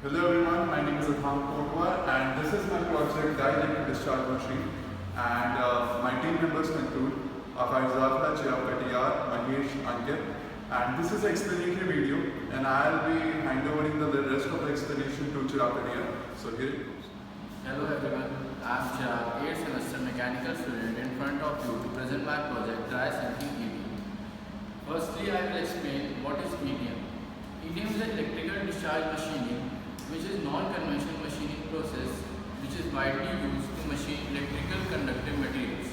Hello everyone, my name is and this is my project Electric Discharge machine, and my team members include Faizafla, Chiyapatiyar, Mahesh, Ankit, and this is an explanatory video and I'll be handovering the rest of the explanation to Chiyapatiyar. So here it goes. Hello everyone, I am Chirag, 8th semester mechanical student in front of you to present my project Dry Sinking EDM. Firstly, I will explain what is EDM. EDM is an electrical discharge machining, which is non-conventional machining process which is widely used to machine electrical conductive materials.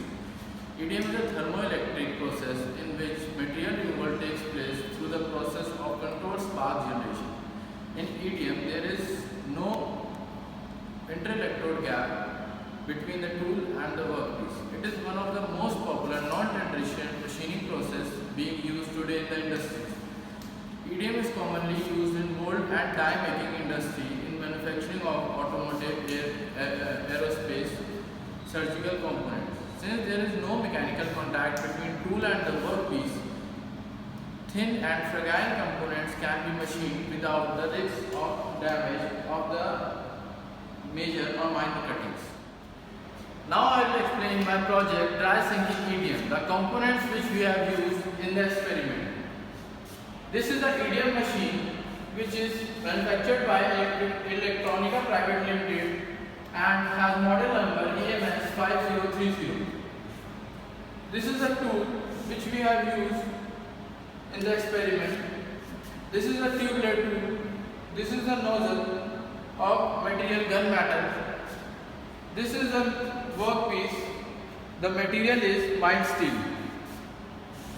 EDM is a thermoelectric process in which material removal takes place through the process of controlled spark generation. In EDM, there is no inter-electrode gap between the tool and the workpiece. It is one of the most popular non-traditional machining process being used today in the industry. EDM is commonly used in mold and die making industry, in manufacturing of automotive, aerospace, surgical components. Since there is no mechanical contact between tool and the workpiece, thin and fragile components can be machined without the risk of damage of the major or minor cuttings. Now I will explain my project Dry Sinking EDM, the components which we have used in the experiment. This is the EDM machine which is manufactured by Electronica Private Limited and has model number EMS 5030. This is a tool which we have used in the experiment. This is a tubular tool. This is the nozzle of material gun matter. This is a workpiece. The material is mild steel.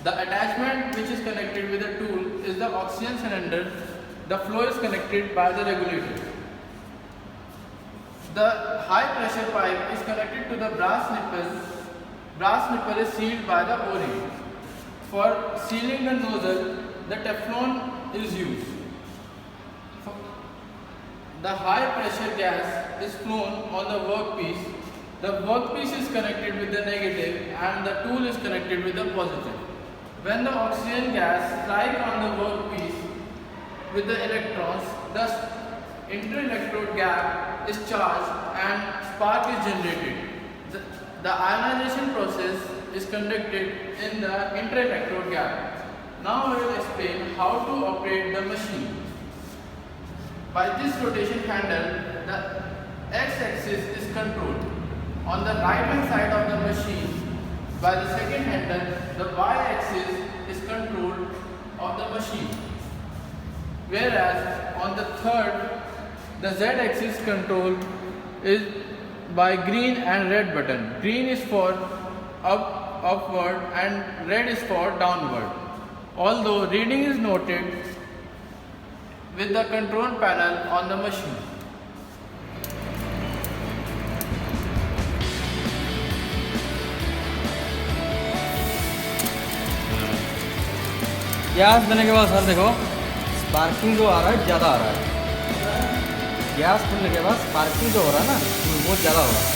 The attachment which is connected with the tool is the oxygen cylinder. The flow is connected by the regulator. The high pressure pipe is connected to the brass nipple. Brass nipple is sealed by the O-ring. For sealing the nozzle, the Teflon is used. The high pressure gas is flown on the workpiece. The workpiece is connected with the negative and the tool is connected with the positive. When the oxygen gas strikes on the workpiece with the electrons, the inter-electrode gap is charged and spark is generated. The ionization process is conducted in the inter-electrode gap. Now I will explain how to operate the machine. By this rotation handle, the x-axis is controlled. On the right hand side of the machine, by the second handle, the y-axis is controlled of the machine. Whereas on the third, the z-axis control is by green and red button. Green is for upward and red is for downward. Although reading is noted with the control panel on the machine. Gas देने के बाद sir देखो sparking जो आ रहा है ज़्यादा आ रहा है। गैस खुलने के बाद स्पार्किंग जो हो रहा है ना बहुत ज़्यादा हो रहा है।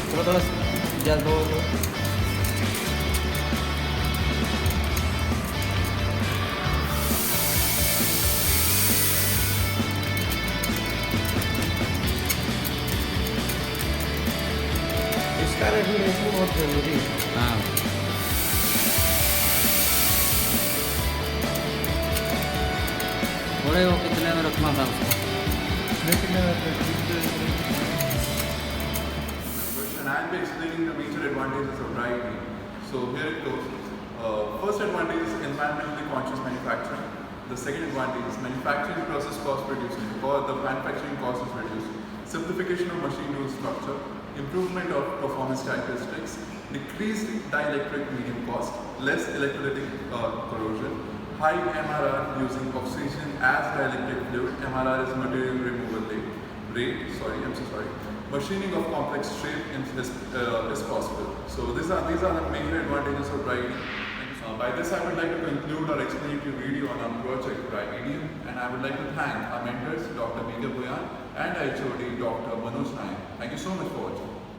थोड़ा थोड़ा ज़्यादा हो। इसका रेगुलेशन बहुत जरूरी है। हाँ, थोड़े वो कितने में रखना था उसको? And I'll be explaining the major advantages of dry EDM. So here it goes. First advantage is environmentally conscious manufacturing. The second advantage is manufacturing process cost reducing, or the manufacturing cost is reduced. Simplification of machine tool structure, improvement of performance characteristics, decreased dielectric medium cost, less electrolytic corrosion, high MRR using oxygen as dielectric fluid. MRR is material removal rate. Machining of complex shape is possible. So these are the major advantages of dry EDM. By this I would like to conclude our explanatory video on our project Dry EDM, and I would like to thank our mentors Dr. Mika Boyan and HOD Dr. Manoj Nayak. Thank you so much for watching.